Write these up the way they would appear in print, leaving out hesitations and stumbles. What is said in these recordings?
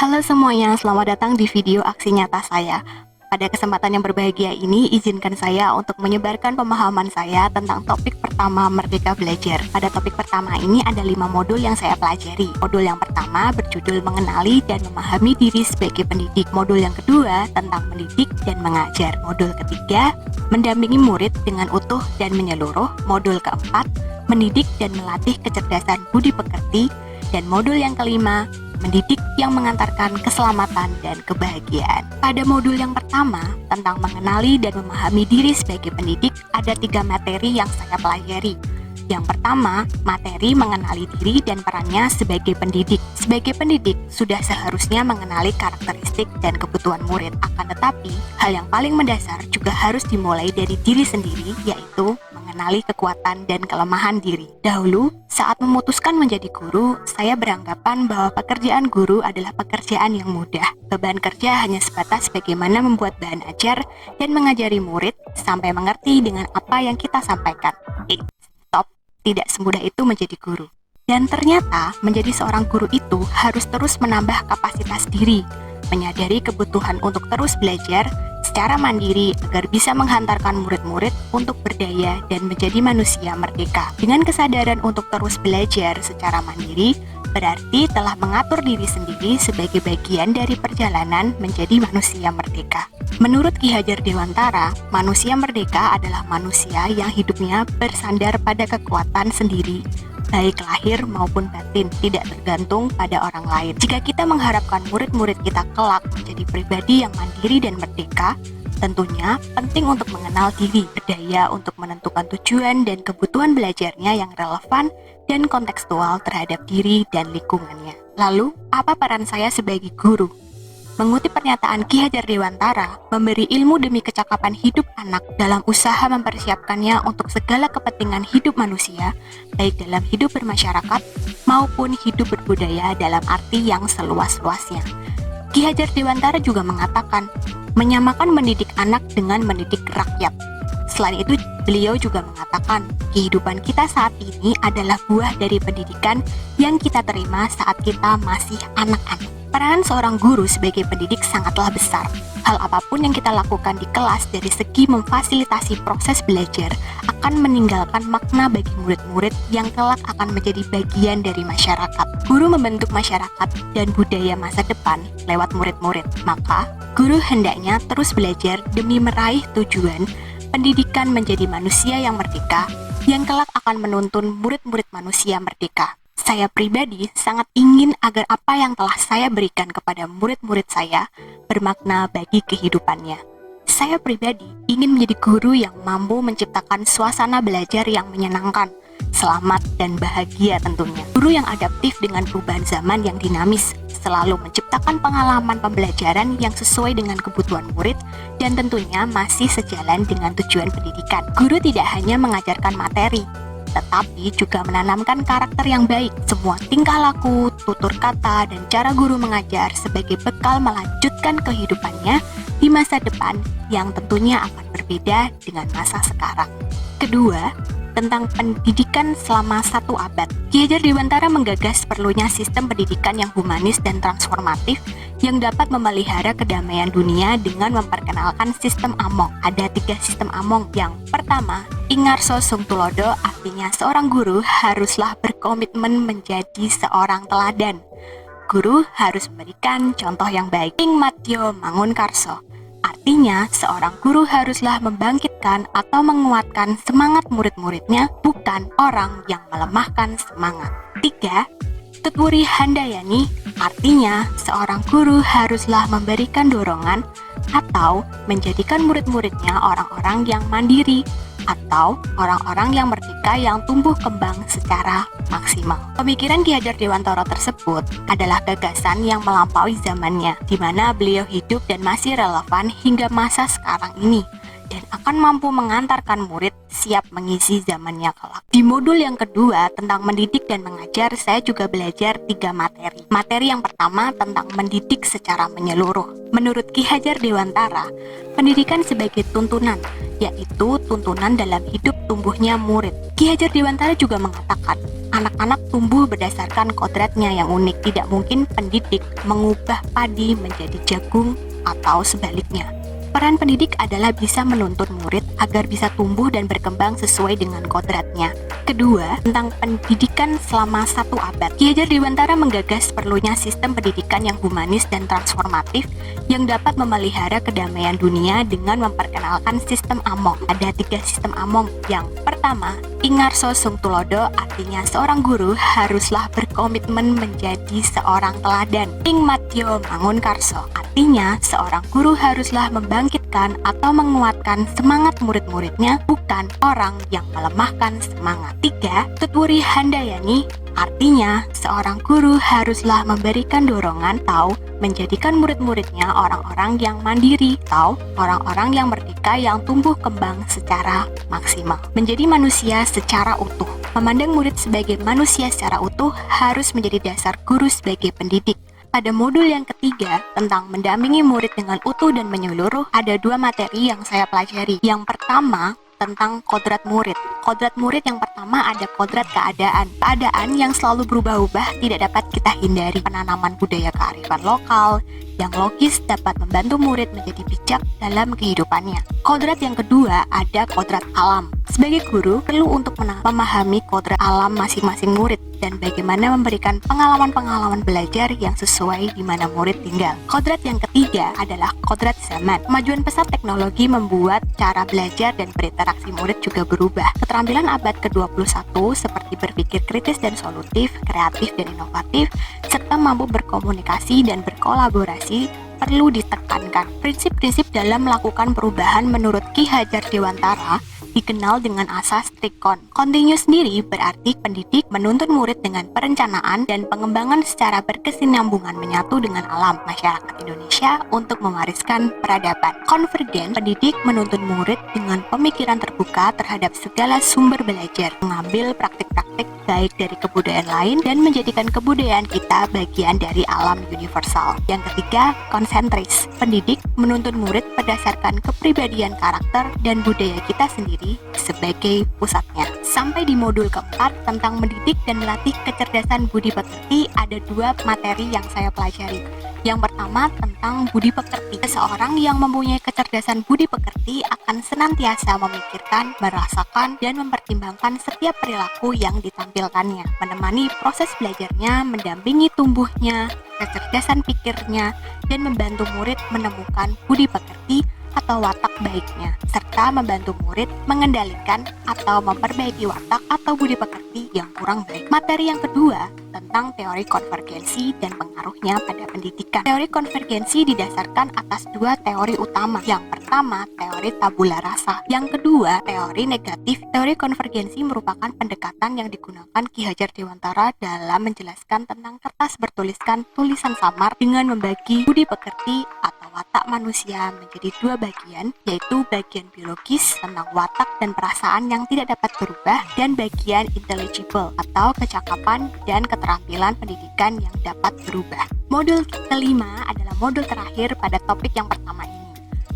Halo semuanya, selamat datang di video aksi nyata saya. Pada kesempatan yang berbahagia ini, izinkan saya untuk menyebarkan pemahaman saya tentang topik pertama Merdeka Belajar. Pada topik pertama ini ada 5 modul yang saya pelajari. Modul yang pertama berjudul Mengenali dan Memahami Diri Sebagai Pendidik. Modul yang kedua tentang mendidik dan mengajar. Modul ketiga, mendampingi murid dengan utuh dan menyeluruh. Modul keempat, mendidik dan melatih kecerdasan budi pekerti. Dan modul yang kelima, mendidik yang mengantarkan keselamatan dan kebahagiaan. Pada modul yang pertama, tentang mengenali dan memahami diri sebagai pendidik, ada 3 materi yang saya pelajari. Yang pertama, materi mengenali diri dan perannya sebagai pendidik. Sebagai pendidik, sudah seharusnya mengenali karakteristik dan kebutuhan murid. Akan tetapi, hal yang paling mendasar juga harus dimulai dari diri sendiri, yaitu mengenali kekuatan dan kelemahan diri. Dahulu, saat memutuskan menjadi guru, saya beranggapan bahwa pekerjaan guru adalah pekerjaan yang mudah. Beban kerja hanya sebatas bagaimana membuat bahan ajar dan mengajari murid sampai mengerti dengan apa yang kita sampaikan. Tidak semudah itu menjadi guru. Dan ternyata menjadi seorang guru itu harus terus menambah kapasitas diri, menyadari kebutuhan untuk terus belajar secara mandiri agar bisa menghantarkan murid-murid untuk berdaya dan menjadi manusia merdeka. Dengan kesadaran untuk terus belajar secara mandiri, berarti telah mengatur diri sendiri sebagai bagian dari perjalanan menjadi manusia merdeka. Menurut Ki Hajar Dewantara, manusia merdeka adalah manusia yang hidupnya bersandar pada kekuatan sendiri, baik lahir maupun batin, tidak tergantung pada orang lain. Jika kita mengharapkan murid-murid kita kelak menjadi pribadi yang mandiri dan merdeka, tentunya penting untuk mengenal diri, berdaya untuk menentukan tujuan dan kebutuhan belajarnya yang relevan dan kontekstual terhadap diri dan lingkungannya. Lalu, apa peran saya sebagai guru? Mengutip pernyataan Ki Hajar Dewantara, memberi ilmu demi kecakapan hidup anak dalam usaha mempersiapkannya untuk segala kepentingan hidup manusia, baik dalam hidup bermasyarakat maupun hidup berbudaya dalam arti yang seluas-luasnya. Ki Hajar Dewantara juga mengatakan, menyamakan mendidik anak dengan mendidik rakyat. Selain itu, beliau juga mengatakan, kehidupan kita saat ini adalah buah dari pendidikan yang kita terima saat kita masih anak-anak. Peran seorang guru sebagai pendidik sangatlah besar. Hal apapun yang kita lakukan di kelas dari segi memfasilitasi proses belajar akan meninggalkan makna bagi murid-murid yang kelak akan menjadi bagian dari masyarakat. Guru membentuk masyarakat dan budaya masa depan lewat murid-murid. Maka, guru hendaknya terus belajar demi meraih tujuan pendidikan menjadi manusia yang merdeka yang kelak akan menuntun murid-murid manusia merdeka. Saya pribadi sangat ingin agar apa yang telah saya berikan kepada murid-murid saya bermakna bagi kehidupannya. Saya pribadi ingin menjadi guru yang mampu menciptakan suasana belajar yang menyenangkan, selamat, dan bahagia tentunya. Guru yang adaptif dengan perubahan zaman yang dinamis, selalu menciptakan pengalaman pembelajaran yang sesuai dengan kebutuhan murid dan tentunya masih sejalan dengan tujuan pendidikan. Guru tidak hanya mengajarkan materi, tetapi juga menanamkan karakter yang baik. Semua tingkah laku, tutur kata, dan cara guru mengajar sebagai bekal melanjutkan kehidupannya di masa depan yang tentunya akan berbeda dengan masa sekarang. Kedua, tentang pendidikan selama 1 abad. Ki Hajar Dewantara menggagas perlunya sistem pendidikan yang humanis dan transformatif yang dapat memelihara kedamaian dunia dengan memperkenalkan sistem Among. Ada 3 sistem Among. Yang pertama, Ingarso Sung Tulodo, artinya seorang guru haruslah berkomitmen menjadi seorang teladan. Guru harus memberikan contoh yang baik. Ing Matyo Mangun Karso, artinya seorang guru haruslah membangkitkan atau menguatkan semangat murid-muridnya, bukan orang yang melemahkan semangat. 3. Tutwuri Handayani, artinya seorang guru haruslah memberikan dorongan atau menjadikan murid-muridnya orang-orang yang mandiri atau orang-orang yang merdeka yang tumbuh kembang secara maksimal. Pemikiran Ki Hajar Dewantara tersebut adalah gagasan yang melampaui zamannya, di mana beliau hidup dan masih relevan hingga masa sekarang ini, dan akan mampu mengantarkan murid siap mengisi zamannya kelak. Di modul yang kedua tentang mendidik dan mengajar, saya juga belajar 3 materi. Materi yang pertama tentang mendidik secara menyeluruh. Menurut Ki Hajar Dewantara, pendidikan sebagai tuntunan, yaitu tuntunan dalam hidup tumbuhnya murid. Ki Hajar Dewantara juga mengatakan, anak-anak tumbuh berdasarkan kodratnya yang unik. Tidak mungkin pendidik mengubah padi menjadi jagung atau sebaliknya. Peran pendidik adalah bisa menuntun murid agar bisa tumbuh dan berkembang sesuai dengan kodratnya. Kedua, tentang pendidikan selama 1 abad. Ki Hajar Dewantara menggagas perlunya sistem pendidikan yang humanis dan transformatif yang dapat memelihara kedamaian dunia dengan memperkenalkan sistem Among. Ada 3 sistem Among. Yang pertama, Ingarso Sungtulodo, artinya seorang guru haruslah berkomitmen menjadi seorang teladan. Ingmatyo Mangunkarso, artinya seorang guru haruslah membangkitkan atau menguatkan semangat murid-muridnya, bukan orang yang melemahkan semangat. 3. Tutwuri Handayani, artinya seorang guru haruslah memberikan dorongan atau menjadikan murid-muridnya orang-orang yang mandiri atau orang-orang yang merdeka yang tumbuh kembang secara maksimal. Menjadi manusia secara utuh. Memandang murid sebagai manusia secara utuh harus menjadi dasar guru sebagai pendidik. Pada modul yang ketiga tentang mendampingi murid dengan utuh dan menyeluruh, ada 2 materi yang saya pelajari. Yang pertama tentang kodrat murid. Kodrat murid yang pertama ada kodrat keadaan. Keadaan yang selalu berubah-ubah tidak dapat kita hindari. Penanaman budaya kearifan lokal yang logis dapat membantu murid menjadi bijak dalam kehidupannya. Kodrat yang kedua ada kodrat alam. Sebagai guru, perlu untuk memahami kodrat alam masing-masing murid dan bagaimana memberikan pengalaman-pengalaman belajar yang sesuai di mana murid tinggal. Kodrat yang ketiga adalah kodrat zaman. Kemajuan pesat teknologi membuat cara belajar dan berinteraksi murid juga berubah. Keterampilan abad ke-21 seperti berpikir kritis dan solutif, kreatif dan inovatif, serta mampu berkomunikasi dan berkolaborasi perlu ditekankan. Prinsip-prinsip dalam melakukan perubahan menurut Ki Hajar Dewantara dikenal dengan asas trikon. Continuous sendiri berarti pendidik menuntun murid dengan perencanaan dan pengembangan secara berkesinambungan menyatu dengan alam masyarakat Indonesia untuk mewariskan peradaban. Konvergen, pendidik menuntun murid dengan pemikiran terbuka terhadap segala sumber belajar, mengambil praktik-praktik baik dari kebudayaan lain dan menjadikan kebudayaan kita bagian dari alam universal. Yang ketiga, konsentris. Pendidik menuntun murid berdasarkan kepribadian karakter dan budaya kita sendiri sebagai pusatnya. Sampai di modul keempat tentang mendidik dan melatih kecerdasan budi pekerti, ada 2 materi yang saya pelajari. Yang pertama tentang budi pekerti. Seseorang yang mempunyai kecerdasan budi pekerti akan senantiasa memikirkan, merasakan, dan mempertimbangkan setiap perilaku yang ditampilkannya, menemani proses belajarnya, mendampingi tumbuhnya kecerdasan pikirnya, dan membantu murid menemukan budi pekerti atau watak baiknya, serta membantu murid mengendalikan atau memperbaiki watak atau budi pekerti yang kurang baik. Materi yang kedua tentang teori konvergensi dan pengaruhnya pada pendidikan. Teori konvergensi didasarkan atas 2 teori utama. Yang pertama, teori tabula rasa. Yang kedua, teori negatif. Teori konvergensi merupakan pendekatan yang digunakan Ki Hajar Dewantara dalam menjelaskan tentang kertas bertuliskan tulisan samar dengan membagi budi pekerti atau watak manusia menjadi 2 bagian, yaitu bagian biologis tentang watak dan perasaan yang tidak dapat berubah, dan bagian intelligible atau kecakapan dan keterampilan pendidikan yang dapat berubah. Modul kelima adalah modul terakhir pada topik yang pertama ini.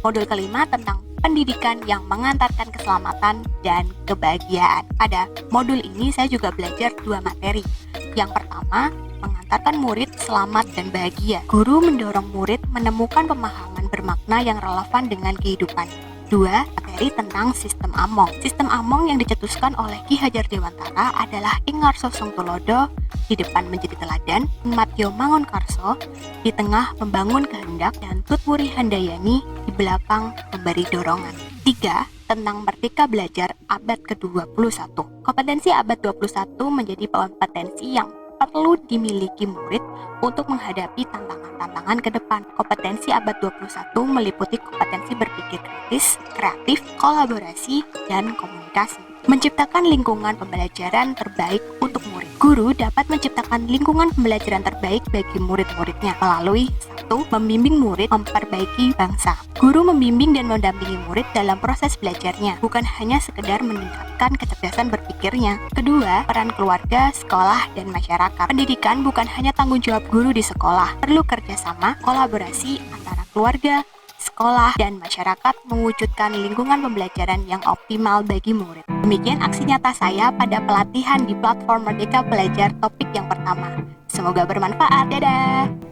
Modul kelima tentang pendidikan yang mengantarkan keselamatan dan kebahagiaan. Pada modul ini saya juga belajar 2 materi. Yang pertama, mengantarkan murid selamat dan bahagia. Guru mendorong murid menemukan pemahaman bermakna yang relevan dengan kehidupan. 2. Materi tentang sistem Among. Sistem Among yang dicetuskan oleh Ki Hajar Dewantara adalah Ingarso Sungtulodo di depan menjadi teladan, Ingmatyo Mangunkarso di tengah membangun kehendak, dan Tutwuri Handayani di belakang memberi dorongan. 3. Tentang Merdeka Belajar abad ke-21. Kompetensi abad 21 menjadi kompetensi yang perlu dimiliki murid untuk menghadapi tantangan-tantangan ke depan. Kompetensi abad 21 meliputi kompetensi berpikir kritis, kreatif, kolaborasi, dan komunikasi. Menciptakan lingkungan pembelajaran terbaik untuk murid. Guru dapat menciptakan lingkungan pembelajaran terbaik bagi murid-muridnya melalui satu, membimbing murid memperbaiki bangsa. Guru membimbing dan mendampingi murid dalam proses belajarnya, bukan hanya sekedar meningkatkan kecerdasan berpikirnya. Kedua, peran keluarga, sekolah, dan masyarakat. Pendidikan bukan hanya tanggung jawab guru di sekolah, perlu kerjasama, kolaborasi antara keluarga, sekolah, dan masyarakat mewujudkan lingkungan pembelajaran yang optimal bagi murid. Demikian aksi nyata saya pada pelatihan di platform Merdeka Belajar topik yang pertama. Semoga bermanfaat. Dadah!